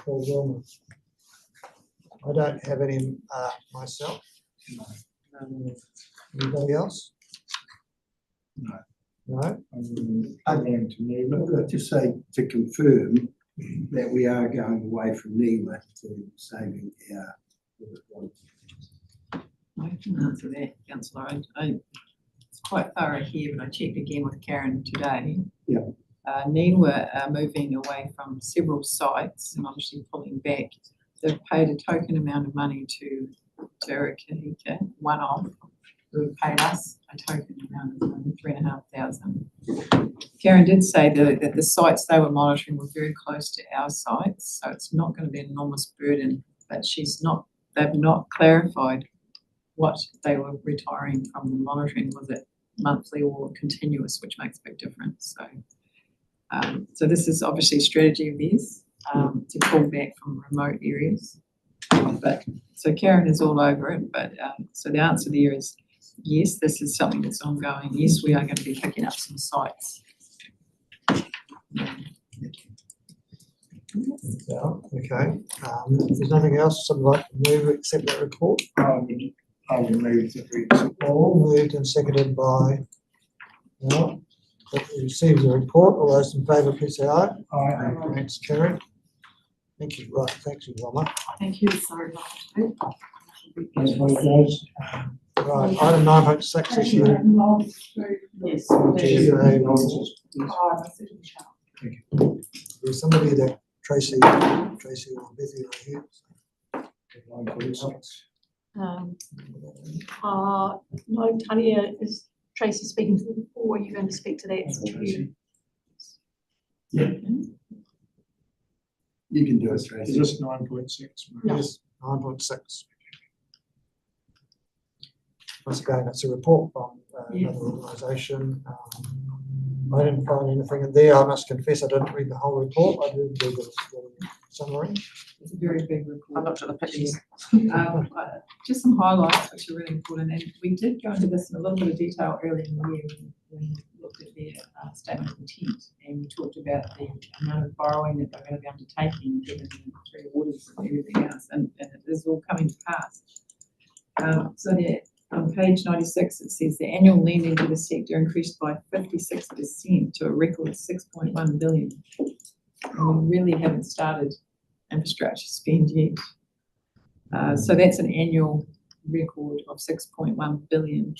Paul Wilmer. I don't have any myself. Anybody else? No. No? I'm going to NEMA. Just say to confirm that we are going away from NEMA to saving our. I can answer that, Councillor. It's quite thorough here, but I checked again with Karen today. Yeah. NEMA are moving away from several sites and obviously pulling back. They've paid a token amount of money to Ruakahika, one-off, who have paid us a token amount of money, 3,500. Karen did say that the sites they were monitoring were very close to our sites, so it's not going to be an enormous burden, but they've not clarified what they were retiring from the monitoring. Was it monthly or continuous, which makes a big difference. So this is obviously a strategy of theirs, to pull back from remote areas. But so Karen is all over it. But so the answer there is yes, this is something that's ongoing. Yes, we are going to be picking up some sites. Yeah, okay. If there's nothing else, somebody like to move or accept that report? I will move that we All moved and seconded by no. That we receive the report. All those in favour, please say aye. Aye. Against, carried. Thank you. Right, thank you, Wilma. Thank you. Sorry about that. Right, item 9.6 is the Yes. there's somebody that Tracy or Bethy are here. No, Talia, is Tracy speaking to them, or are you going to speak to that? Yeah. You can do it, Tracy. Is this 9.6? No. Yes, 9.6. Once again, it's a report from another organisation. I didn't find anything in there. I must confess I didn't read the whole report. I did read the summary. It's a very big report. I looked at the pictures. Just some highlights which are really important, and we did go into this in a little bit of detail earlier in the year when we looked at their statement of intent, and we talked about the amount of borrowing that they're going to be undertaking given the three orders and everything else, and it is all coming to pass. So there, on page 96, it says the annual lending to the sector increased by 56% to a record 6.1 billion. And we really haven't started infrastructure spend yet. So that's an annual record of 6.1 billion.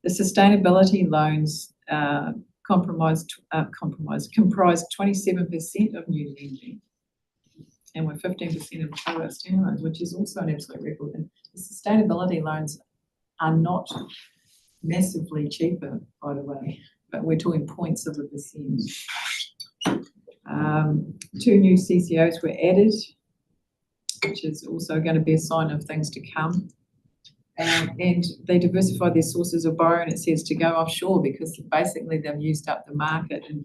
The sustainability loans comprised 27% of new lending, and were 15% of total outstanding loans, which is also an absolute record. And the sustainability loans are not massively cheaper, by the way, but we're talking points of a percent. 2 new CCOs were added, which is also going to be a sign of things to come. And they diversified their sources of borrowing, it says, to go offshore, because basically they've used up the market in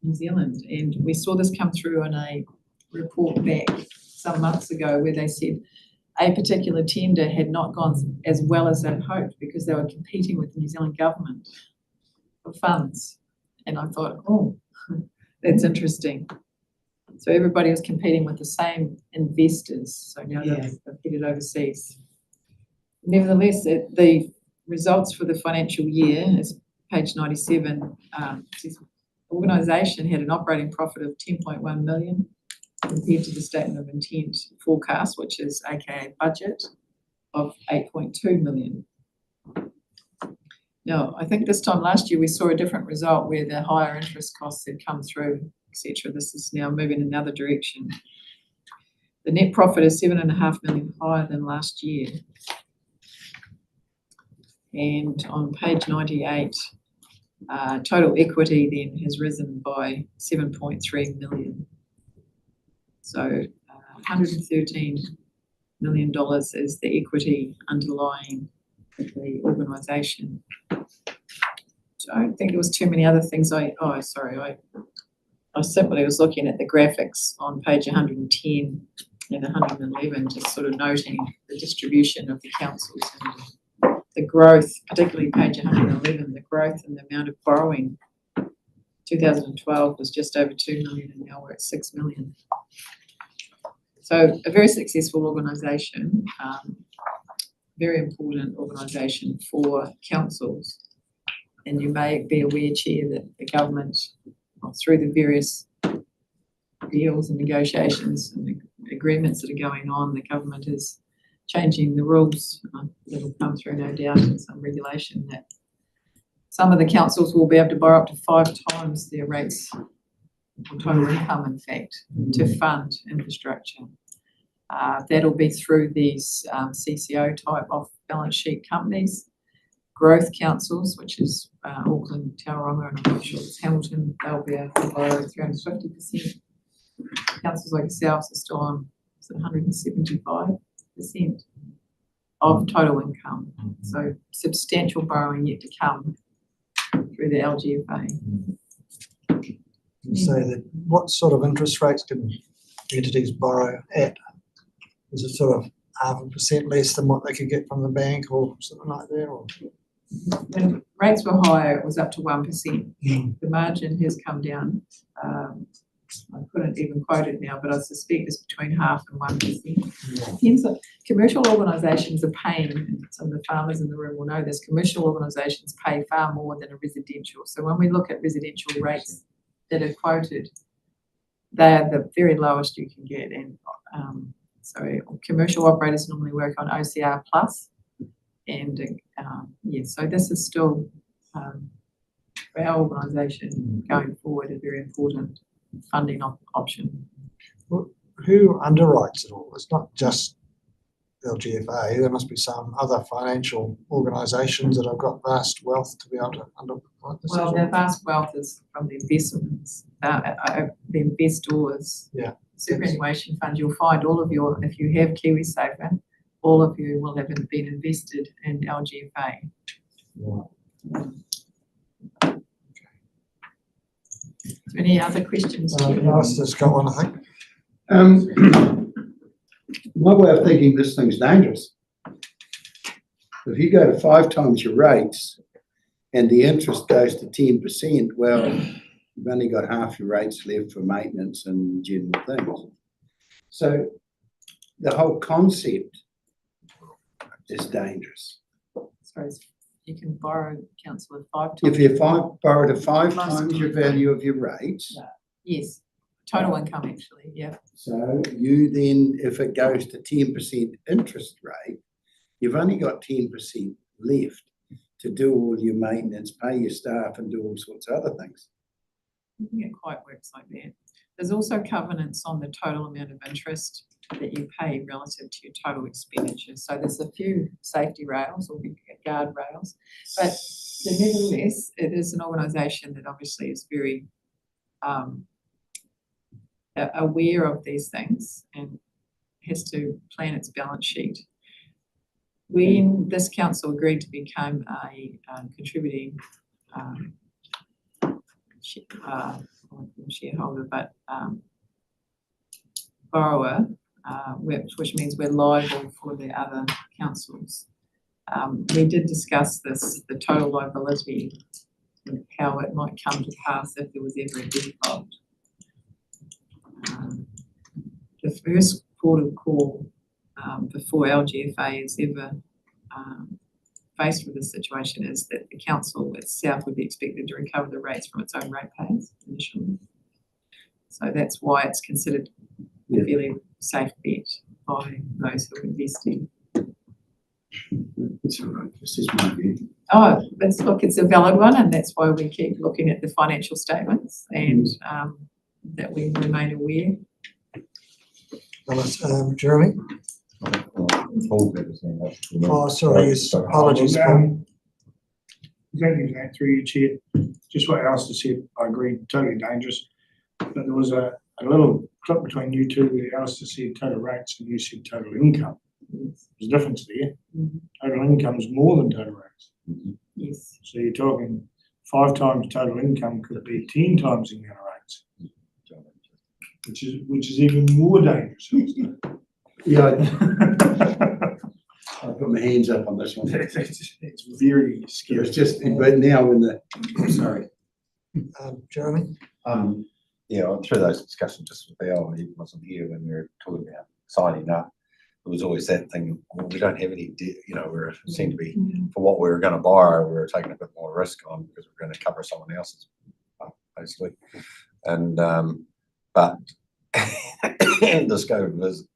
New Zealand. And we saw this come through in a report back some months ago where they said a particular tender had not gone as well as they'd hoped because they were competing with the New Zealand government for funds. And I thought, oh, that's interesting. So everybody was competing with the same investors. So now they've headed overseas. Nevertheless, the results for the financial year, as page 97, says the organisation had an operating profit of 10.1 million compared to the statement of intent forecast, which is aka budget, of 8.2 million. Now, I think this time last year we saw a different result where the higher interest costs had come through, etc. This is now moving in another direction. The net profit is 7.5 million higher than last year. And on page 98, total equity then has risen by 7.3 million. So $113 million is the equity underlying the organisation. So I don't think there was too many other things. I simply was looking at the graphics on page 110 and 111, just sort of noting the distribution of the councils and the growth, particularly page 111, the growth in the amount of borrowing. 2012 was just over 2 million and now we're at 6 million. So a very successful organisation, very important organisation for councils. And you may be aware, Chair, that the government, through the various deals and negotiations and agreements that are going on, the government is changing the rules that will come through, no doubt, in some regulation that some of the councils will be able to borrow up to 5 times their rates or total income, in fact, to fund infrastructure. That'll be through these CCO type off-balance sheet companies, growth councils, which is Auckland, Tauranga, and I'm not sure it's Hamilton. They'll be able to borrow 350%. Councils like yourselves are still on 175% of total income. So substantial borrowing yet to come through the LGFA. So that what sort of interest rates can entities borrow at? Is it sort of 0.5% less than what they could get from the bank or something like that? Or? When rates were higher, it was up to 1%. The margin has come down. I couldn't even quote it now, but I suspect it's between 0.5% and 1%. Hence, commercial organisations are paying, and some of the farmers in the room will know this, commercial organisations pay far more than a residential. So when we look at residential rates that are quoted, they're the very lowest you can get. And so commercial operators normally work on OCR plus. And so this is still, for our organisation going forward, a very important funding option. Who underwrites it all? It's not just LGFA. There must be some other financial organisations that have got vast wealth to be able to underwrite this. Well, their vast wealth is from the investments, the investors. Yeah. Superannuation funds. You'll find all of your, if you have KiwiSaver, all of you will have been invested in LGFA. Yeah. Any other questions? Alistair's got one, I think. My way of thinking, this thing's dangerous. If you go to 5 times your rates and the interest goes to 10%, well, you've only got half your rates left for maintenance and general things. So the whole concept is dangerous. Sorry, you can borrow, councillor, 5 times. If you borrow to 5 times your value of your rates. Yes, total income actually, yeah. So you then, if it goes to 10% interest rate, you've only got 10% left to do all your maintenance, pay your staff and do all sorts of other things. I think it quite works like that. There's also covenants on the total amount of interest that you pay relative to your total expenditure. So there's a few safety rails or guard rails, but nevertheless, it is an organisation that obviously is very aware of these things and has to plan its balance sheet. When this council agreed to become a contributing shareholder, but borrower, which means we're liable for the other councils. We did discuss this, the total liability and how it might come to pass if there was ever a default. The first port of call before LGFA is ever faced with this situation is that the council itself would be expected to recover the rates from its own ratepayers initially. So that's why it's considered a fairly safe bet by those who are investing. It's all right, this is my view. Oh, look, it's a valid one, and that's why we keep looking at the financial statements and that we remain aware. Jeremy? Oh, sorry, yes, apologies. Exactly that through you, Chair. Just what Alistair said, I agree, totally dangerous. But there was a little clip between you two where Alistair said total rates and you said total income. There's a difference there. Total income is more than total rates. Yes. So you're talking 5 times total income could be 10 times the amount of rates, which is even more dangerous. Yeah, I put my hands up on this one. It's very scary. It's just, but now when the, sorry. Jeremy? Yeah, through those discussions just with Al, he wasn't here when we were talking about signing up, it was always that thing, well, we don't have any, we seem to be, for what we were going to borrow, we were taking a bit more risk on because we're going to cover someone else's, basically. And, but the scope is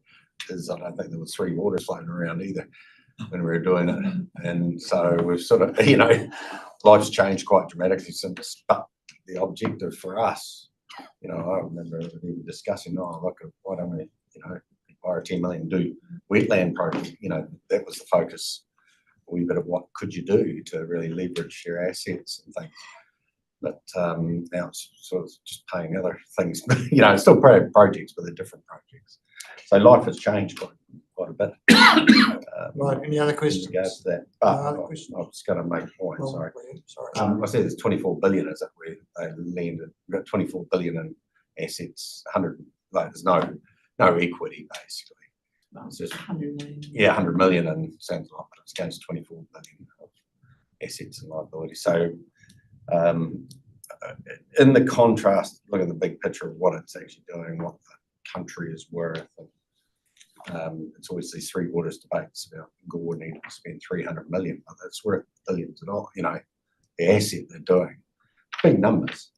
I don't think there was 3 waters floating around either when we were doing it. And so we've sort of, life's changed quite dramatically since, but the objective for us, I remember even discussing, look, why don't we, borrow 10 million, do wetland project, that was the focus, a wee bit of what could you do to really leverage your assets and things. But now it's sort of just paying other things, still projects, but they're different projects. So life has changed quite a bit. Right, any other questions? Go to that. But Other questions? I was going to make a point, Well, sorry. Sorry. I said there's 24 billion, is it, where they landed? We've got 24 billion in assets, 100, there's no equity, basically. It's just, 100 million. yeah, 100 million, and sounds like it's against 24 billion of assets and liabilities. So, in the contrast, look at the big picture of what it's actually doing, what the country is worth. And, it's always these 3 waters debates about Gore needing to spend 300 million, but it's worth billions of dollars, the asset they're doing. Big numbers,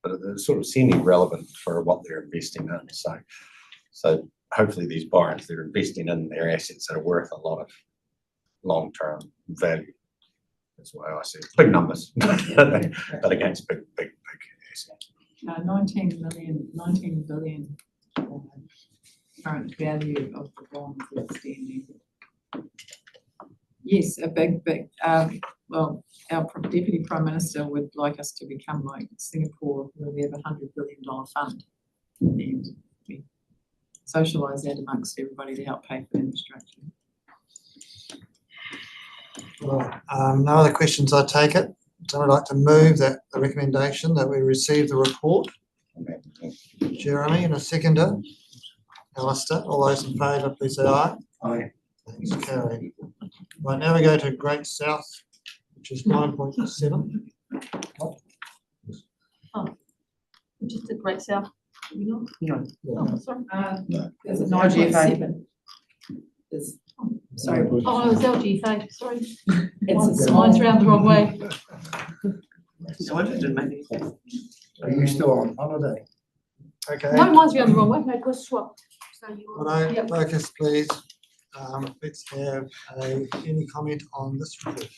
but they're sort of semi-relevant for what they're investing in. So hopefully these borrowers, they're investing in their assets that are worth a lot of long-term value. That's why I say big numbers, but against big assets. 19 billion current value of the bonds outstanding. Yes, a big, well, our Deputy Prime Minister would like us to become like Singapore, where we have $100 billion fund. And we socialise that amongst everybody to help pay for infrastructure. Right, no other questions, I take it. So I'd like to move that the recommendation that we receive the report. Jeremy, and a seconder. Alistair, all those in favour, please say aye. Aye. Thanks, carried. Right, now we go to Great South, which is 9.7. Which is the Great South. You know? Oh, sorry. There's a No, GFA. 9.7. Sorry, Oh, it was LG5, sorry. it's a Mine's small, round the wrong way. So I didn't make it. Are you still on holiday? Okay. No, mine's round the wrong way. No, it was swapped. So you Right, yep. focus, please. Let's have any comment on this report.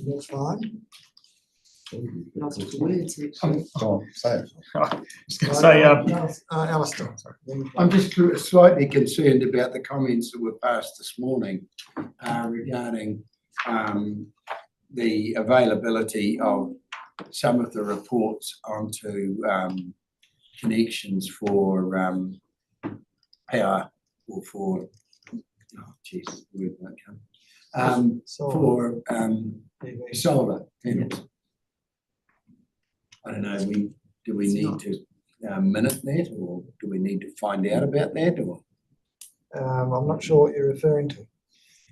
That's fine. Lots of words. Oh, so Just gonna say, Alistair. I'm just slightly concerned about the comments that were passed this morning regarding the availability of some of the reports onto connections for power or for, word won't come, for solar panels. I don't know, do we need to minute that, or do we need to find out about that, or? I'm not sure what you're referring to.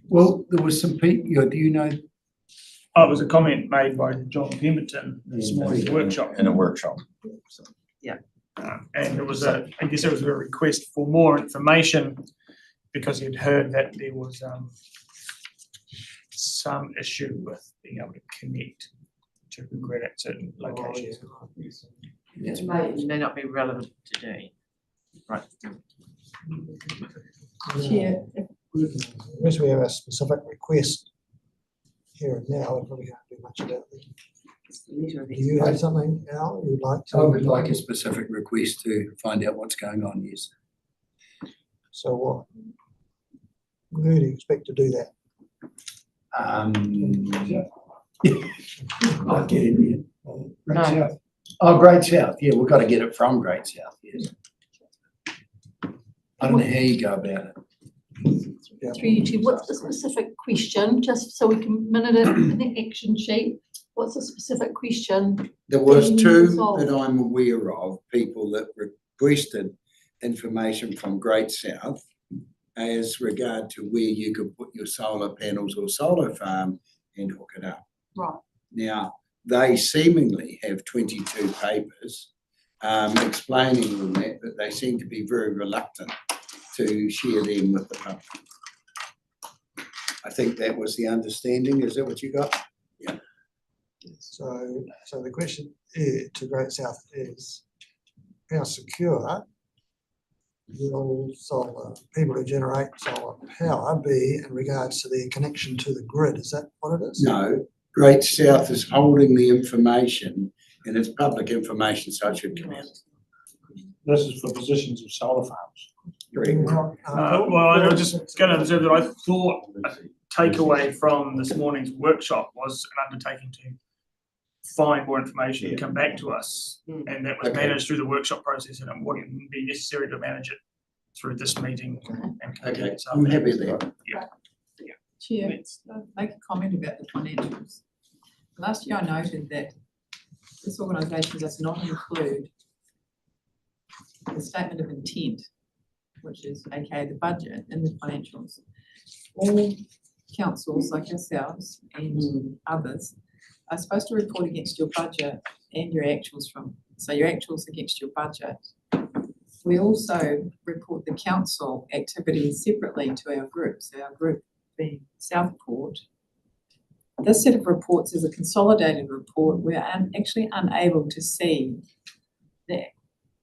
Well, there was some people, do you know? it was a comment made by John Pemberton this morning's workshop. in a workshop. So, And it was I guess it was a request for more information because he'd heard that there was some issue with being able to connect to the grid at certain locations. It may not be relevant today. Right. Chair, Unless we have a specific request here and now, we probably can't do much about it. Do you have something, Al, you'd like to? I would like a specific request to find out what's going on, yes. So what? Who do you expect to do that? I'll get it in. No. South. Oh, Great South, yeah, we've got to get it from Great South, yes. I don't know how you go about it. Through you two, what's the specific question, just so we can minute it in the action sheet? What's the specific question? There was Getting two resolved. that I'm aware of, people that requested information from Great South as regard to where you could put your solar panels or solar farm and hook it up. Right. Now, they seemingly have 22 papers explaining them that they seem to be very reluctant to share them with the public. I think that was the understanding. Is that what you got? So the question to Great South is, how secure will solar, people who generate solar power be in regards to their connection to the grid? Is that what it is? No, Great South is holding the information and it's public information, so it should come out. This is for positions of solar farms. Well, I was just going to observe that I thought a takeaway from this morning's workshop was an undertaking to find more information and come back to us. And that was Okay. managed through the workshop process, and it wouldn't be necessary to manage it through this meeting. And Okay, I'm happy there. Chair, make a comment about the financials. Last year I noted that this organisation does not include the statement of intent, which is aka the budget in the financials. All councils like yourselves and others are supposed to report against your budget and your actuals so your actuals against your budget. We also report the council activities separately to our groups, our group being Southport. This set of reports is a consolidated report. We're actually unable to see the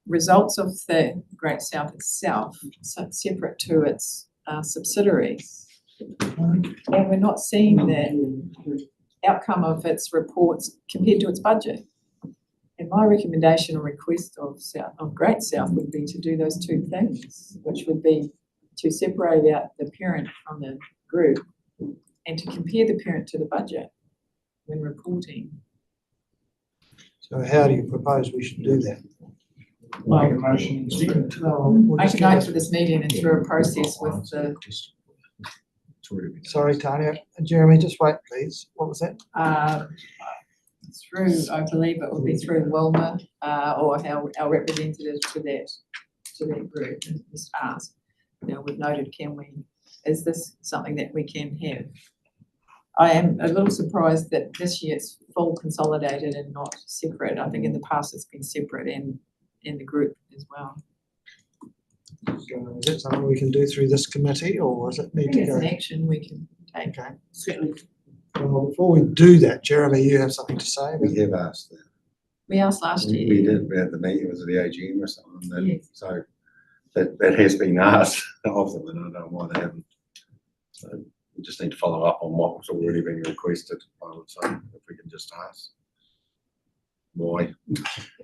results of the Great South itself, separate to its subsidiaries. And we're not seeing the outcome of its reports compared to its budget. And my recommendation or request of Great South would be to do those two things, which would be to separate out the parent from the group and to compare the parent to the budget when reporting. So how do you propose we should do that? Make a motion and second. We'll Make just a get note a- for this meeting and through a process with the, Sorry, Tanya. Jeremy, just wait, please. What was that? through, I believe it would be through Wilma, or our representatives to that group, and just ask. We've noted, is this something that we can have? I am a little surprised that this year it's full consolidated and not separate. I think in the past it's been separate and in the group as well. So is that something we can do through this committee, or does it I need think to it's go? an action we can take. Okay. Certainly. Well, before we do that, Jeremy, you have something to say? We have asked that. We asked last year. We did, we had the meeting, was it the AGM or something? That- Yes. So that has been asked of them, and I don't know why they haven't. So we just need to follow up on what was already being requested, I would say, if we can just ask. Why?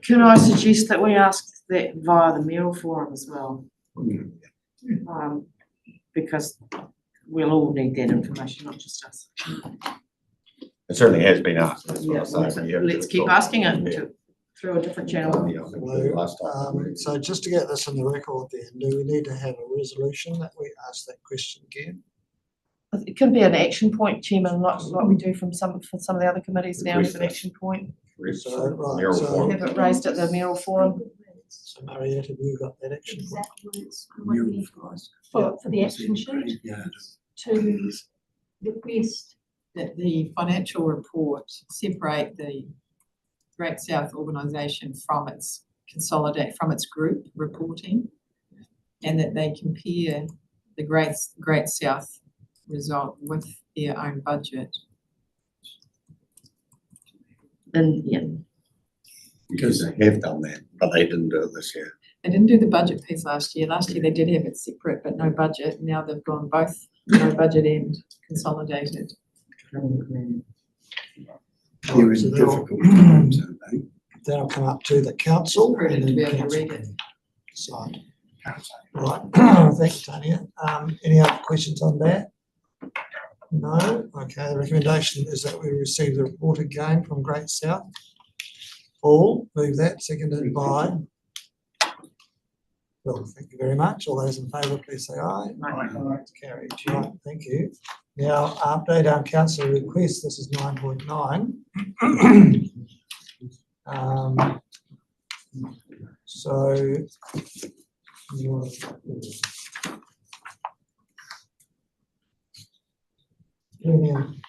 Can I suggest that we ask that via the mayoral forum as well? Because we'll all need that information, not just us. It certainly has been asked, that's what I'm saying. We have to Let's keep talk. asking it Yeah. through a different channel. Yeah, I think the last time. So just to get this in the record then, do we need to have a resolution that we ask that question again? It can be an action point, Chairman, like we do for some of the other committees now, have an action point. So, right, Mayoral so- forum. Have it raised at the mayoral forum. So Mariette, have you got that action? Exact words I'm looking for the action sheet Yeah. to request. That the financial report separate the Great South organisation from its group reporting, and that they compare the Great South result with their own budget. And yeah, Because they have done that, but they didn't do it this year. They didn't do the budget piece last year. Last year they did have it separate, but no budget. Now they've gone both no budget and consolidated. You're So in that'll- difficult times, aren't they? That'll come up to the council. Prudent to and be then able to read council it. decide. Right, thank you, Tanya. Any other questions on that? No? Okay, the recommendation is that we receive the report again from Great South. Paul, move that, seconded by. Well, thank you very much. All those in favour, please say aye. It's carried. Right, thank you. Now, update on council requests. This is 9.9. So.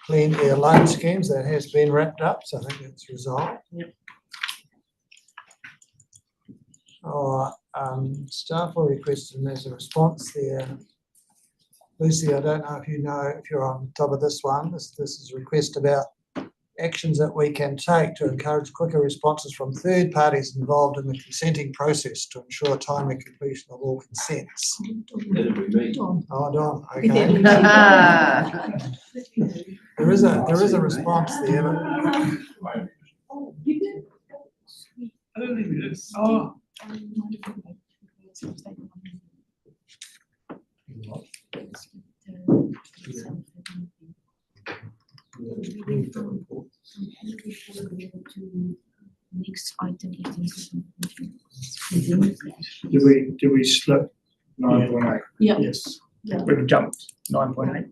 Clean air loan schemes, that has been wrapped up, so I think that's resolved. Yep. All right, staff will request and there's a response there. Lucy, I don't know if you know, if you're on top of this one, this is a request about actions that we can take to encourage quicker responses from third parties involved in the consenting process to ensure timely completion of all consents. Don. Oh, Don, With that, okay. Lucy. There is a response there, but Oh, you did? I don't think it is. Oh, Next item is. Did we slip 9.8? Yeah. yes. Yeah. We've jumped 9.8.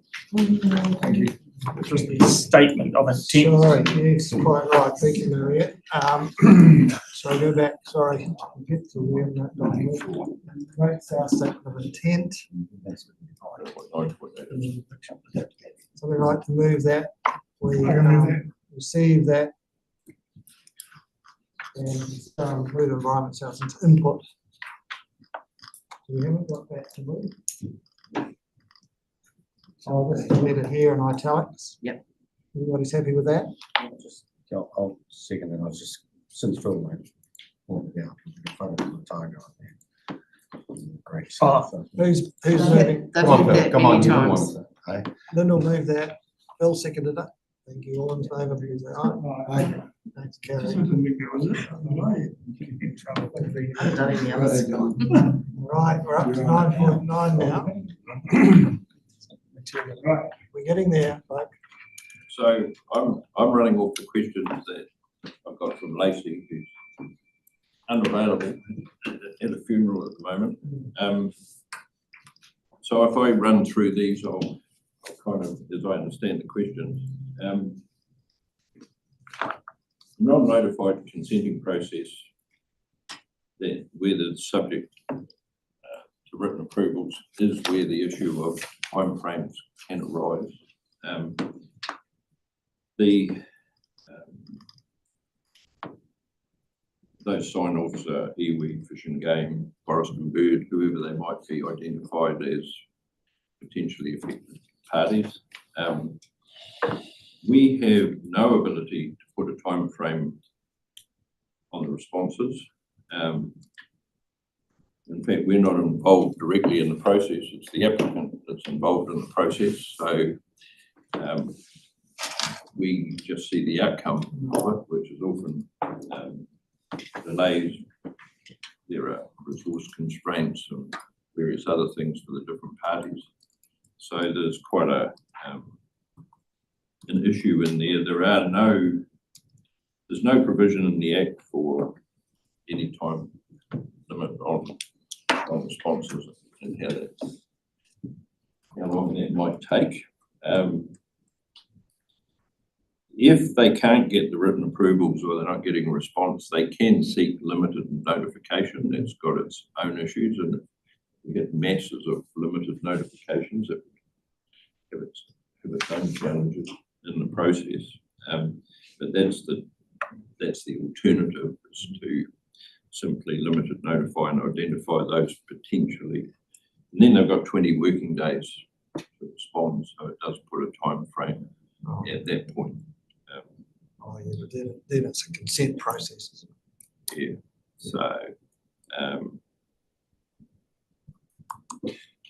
Thank you. Which was the statement of intent. sorry, yes, quite right, thank you, Mariette. So go back, sorry. Get to where that document. That's our statement of intent. So we'd like to move that, we I can move that. receive that. And include environment sales input. So we haven't got that to move. So this is letter here in italics. Yep. Everybody's happy with that? I'll second it. I was just, since Phil pointed out, in front of the tiger on there. Great. Oh. Who's They've moving? had Come on, that Phil, come on, many you're the times. one. Hey? Lynn will move that. Bill seconded it. Thank you. All in favour, please say aye. Thanks, Gary. I haven't done any others. Right, we're up to 9.9 now. Right. We're getting there, like, So I'm running off the questions that I've got from Lacey, who's unavailable at a funeral at the moment. So if I run through these, I'll kind of, as I understand the questions. Non-notified consenting process, that where the subject to written approvals is where the issue of timeframes can arise. Those sign-offs are iwi, Fish and Game, Forest and Bird, whoever they might be identified as potentially affected parties. We have no ability to put a time frame on the responses. In fact, we're not involved directly in the process. It's the applicant that's involved in the process. So we just see the outcome of it, which is often delays. There are resource constraints and various other things for the different parties. So there's quite an issue in there. There's no provision in the Act for any time limit on responses and how long that might take. If they can't get the written approvals or they're not getting a response, they can seek limited notification. That's got its own issues, and we get masses of limited notifications that have its own challenges in the process. But that's the alternative, is to simply limited notify and identify those potentially. And then they've got 20 working days to respond, so it does put a time frame at that point. oh yeah, but then it's a consent process. Yeah, so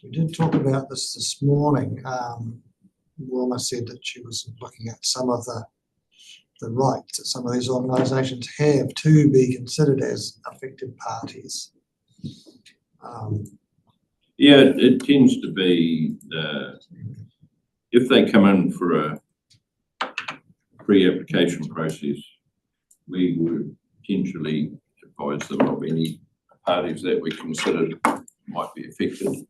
We did talk about this morning. Wilma said that she was looking at some of the rights that some of these organisations have to be considered as affected parties. yeah, it tends to be if they come in for a pre-application process, we would potentially advise them of any parties that we considered might be affected.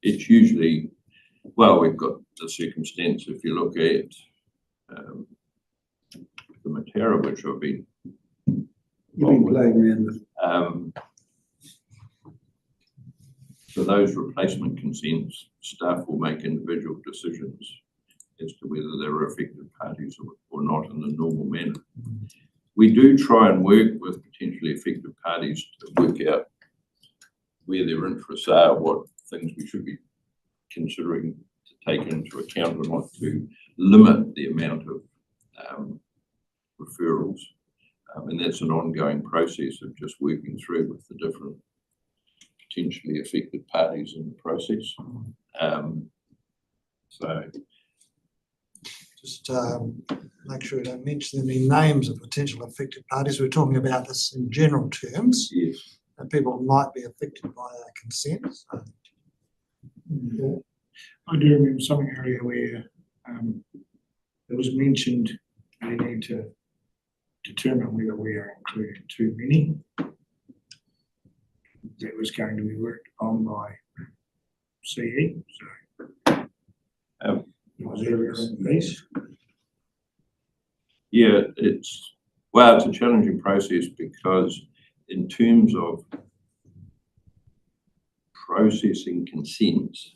It's usually, well, we've got the circumstance, if you look at the Matera, which I've been You've been playing around with. for those replacement consents, staff will make individual decisions as to whether they're affected parties or not in the normal manner. we do try and work with potentially affected parties to work out where their interests are, what things we should be considering to take into account and not to limit the amount of referrals. And that's an ongoing process of just working through with the different potentially affected parties in the process. So Just make sure we don't mention any names of potential affected parties. We're talking about this in general terms. yes, And people might be affected by our consent. So, I do remember something earlier where it was mentioned we need to determine whether we are including too many. That was going to be worked on by CE, so. Was there a piece? yeah, it's a challenging process because in terms of processing consents,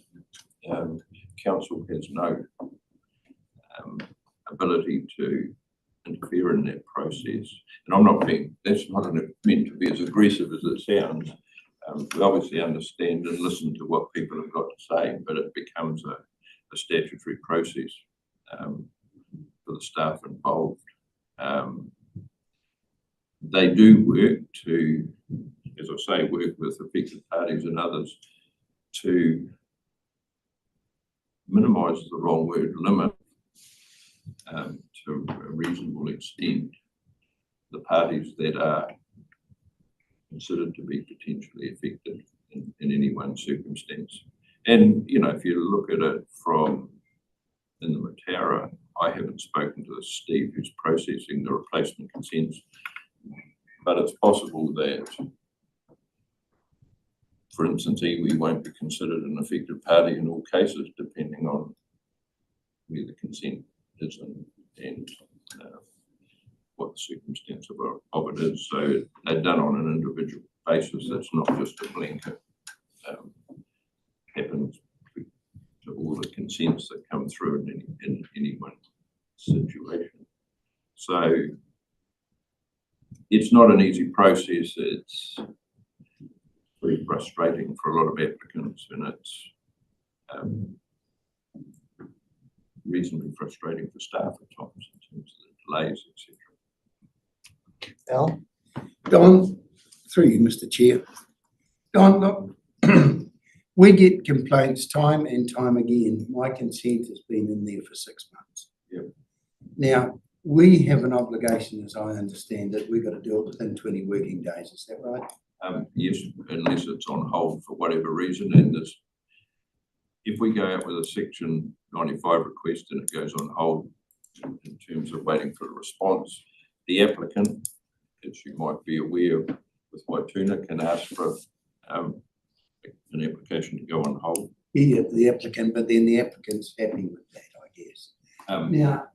council has no ability to interfere in that process. And I'm not being, that's not meant to be as aggressive as it sounds. We obviously understand and listen to what people have got to say, but it becomes a statutory process for the staff involved. They do work to, as I say, work with affected parties and others to minimise the wrong word, limit to a reasonable extent the parties that are considered to be potentially affected in any one circumstance. And, you know, if you look at it from in the Mataura, I haven't spoken to Steve who's processing the replacement consents, but it's possible that, for instance, iwi won't be considered an affected party in all cases, depending on where the consent is and what the circumstance of it is. So they're done on an individual basis. That's not just a blanket. Happens to all the consents that come through in any one situation. So it's not an easy process. It's very frustrating for a lot of applicants, and it's reasonably frustrating for staff at times in terms of the delays, etc. Al? Don, through you, Mr. Chair. Don, look, we get complaints time and time again. My consent has been in there for 6 months. Yep. Now, we have an obligation, as I understand it, we've got to do it within 20 working days. Is that right? Yes, unless it's on hold for whatever reason. And if we go out with a Section 95 request and it goes on hold in terms of waiting for a response, the applicant, as you might be aware with Waituna, can ask for an application to go on hold. Yeah, the applicant, but then the applicant's happy with that, I guess. Now,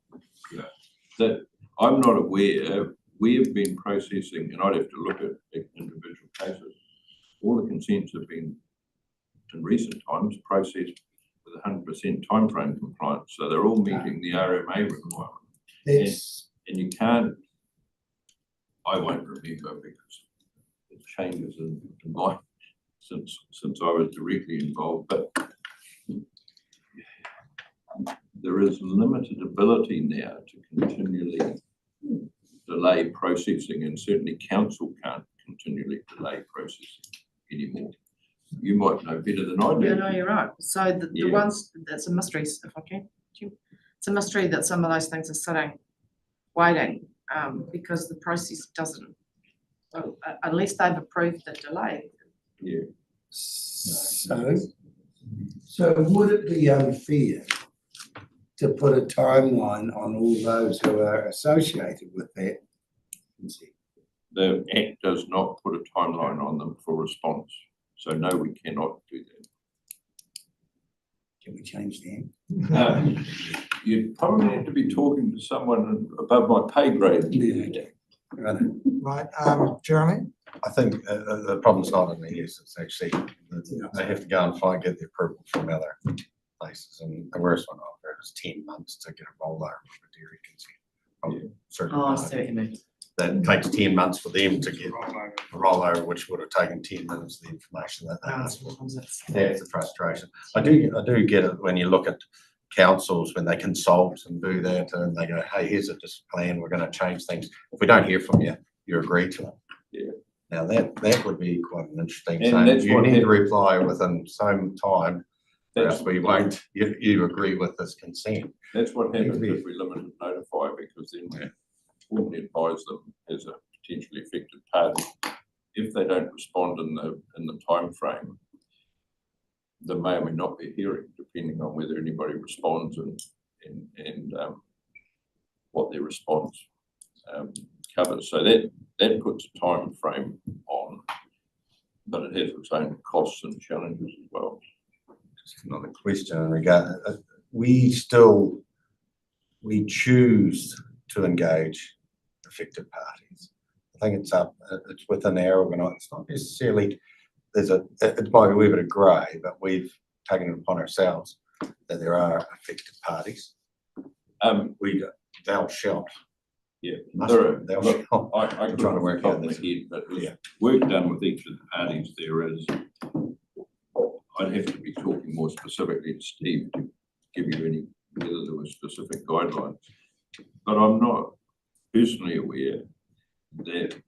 that I'm not aware. We have been processing, and I'd have to look at individual cases. All the consents have been, in recent times, processed with 100% timeframe compliance. So they're all meeting the RMA requirement. that's, And you can't, I won't remember because it changes in my, since I was directly involved, but there is limited ability now to continually delay processing, and certainly council can't continually delay processing anymore. You might know better than I do. Yeah, no, you're right. So the Yeah. ones, that's a mystery, if I can. It's a mystery that some of those things are sitting, waiting, because the process doesn't, well, unless they've approved the delay. Yeah. so would it be unfair to put a timeline on all those who are associated with that? The Act does not put a timeline on them for response. So no, we cannot do that. Can we change that? You'd probably have to be talking to someone above my pay grade. Yeah, okay. Right. Right, Jeremy? I think the problem's not in the use, it's actually, they have to go and get the approval from other places, and the worst one I've heard is 10 months to get a rollover for a dairy consent. Yeah. Certain Oh, I time. see what you mean. that takes 10 months for them to get Rollover. a rollover, which would have taken 10 minutes of the information that they asked for. That's the frustration. I do get it when you look at councils, when they consult and do that, and they go, hey, here's a plan, we're gonna change things. If we don't hear from you, you agree to it. Yeah. Now that would be quite an interesting And thing. that's You what need to hap- reply within some time, or else That's, we won't, you agree with this consent. that's what happens Maybe. if we limit and notify, because then we formally advise them as a potentially affected party. If they don't respond in the time frame, there may or may not be a hearing, depending on whether anybody responds and what their response covers. So that puts a time frame on, but it has its own costs and challenges as well. Just another question in regard, we choose to engage affected parties. I think it's within our organisation. It's not necessarily, it's by a wee bit of grey, but we've taken it upon ourselves that there are affected parties. Thou shalt. Yeah, Must- there are. thou Look, shalt. I I'm trying to couldn't work top out my this. head, but there's Yeah. work done with each of the parties. There is, I'd have to be talking more specifically to Steve to give you whether there were specific guidelines. But I'm not personally aware that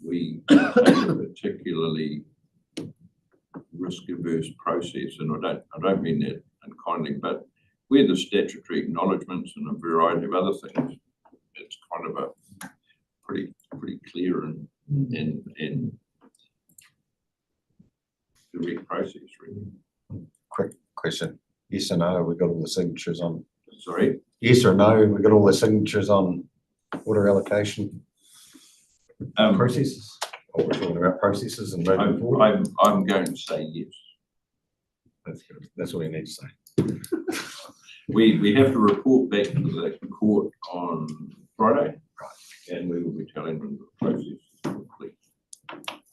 we take a particularly risk-averse process, and I don't mean that unkindly, but where the statutory acknowledgements and a variety of other things, it's kind of a pretty clear and direct process, really. Quick question, yes or no, we got all the signatures on, Sorry? yes or no, we got all the signatures on water allocation processes? Or we're talking about processes and moving forward? I'm going to say yes. That's good, that's all you need to say. We have to report back to the court on Friday, and we will be telling them the process is complete.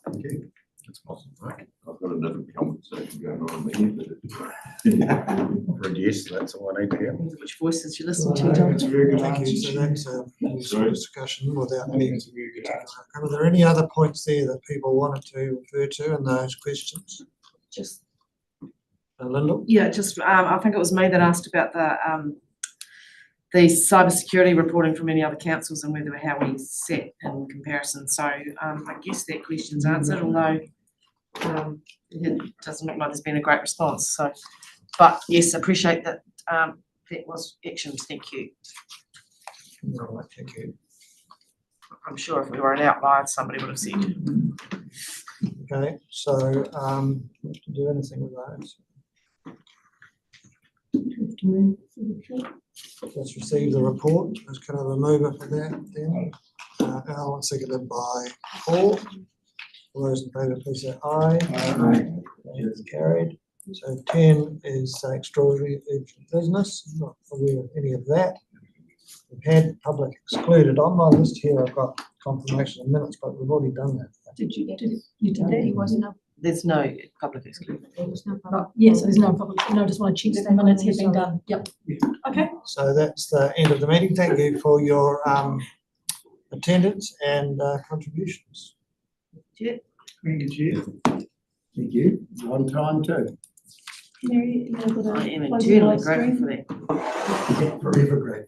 Thank you. That's awesome, right? I've got another conversation going on in the head, Read yes, that's all I need to hear. Which voices you listen to, That's John? a very good Thank you. answer. So that's a useful Sorry? discussion without I think being. it's a very good answer. Are there any other points there that people wanted to refer to in those questions? Just, Lyndall? yeah, just, I think it was me that asked about the cybersecurity reporting from any other councils and whether how we set in comparison. So, I guess that question's answered, although, it doesn't look like there's been a great response, so. But yes, appreciate that, that was actioned, thank you. All right, thank you. I'm sure if we were an outlier, somebody would have said. Okay, so, to do anything with those? Let's receive the report. Let's kind of a mover for that then. Al, seconded by Paul. All those in favour, please say aye. Aye. That's carried. So 10 is extraordinary urgent business, not aware of any of that. We've had public excluded. On my list here, I've got confirmation of minutes, but we've already done that. You did that, he wasn't up. There's no public exclusion. Yes, there's no problem. No, I just want to check that the minutes have been done. Yep. Okay. So that's the end of the meeting. Thank you for your attendance and contributions. Thank you, Chair. Thank you. One time too. Mary, you know, that I am close the eternally live grateful stream. for that. Forever great.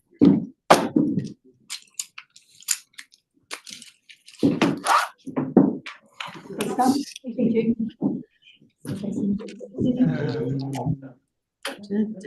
Thank you. Did-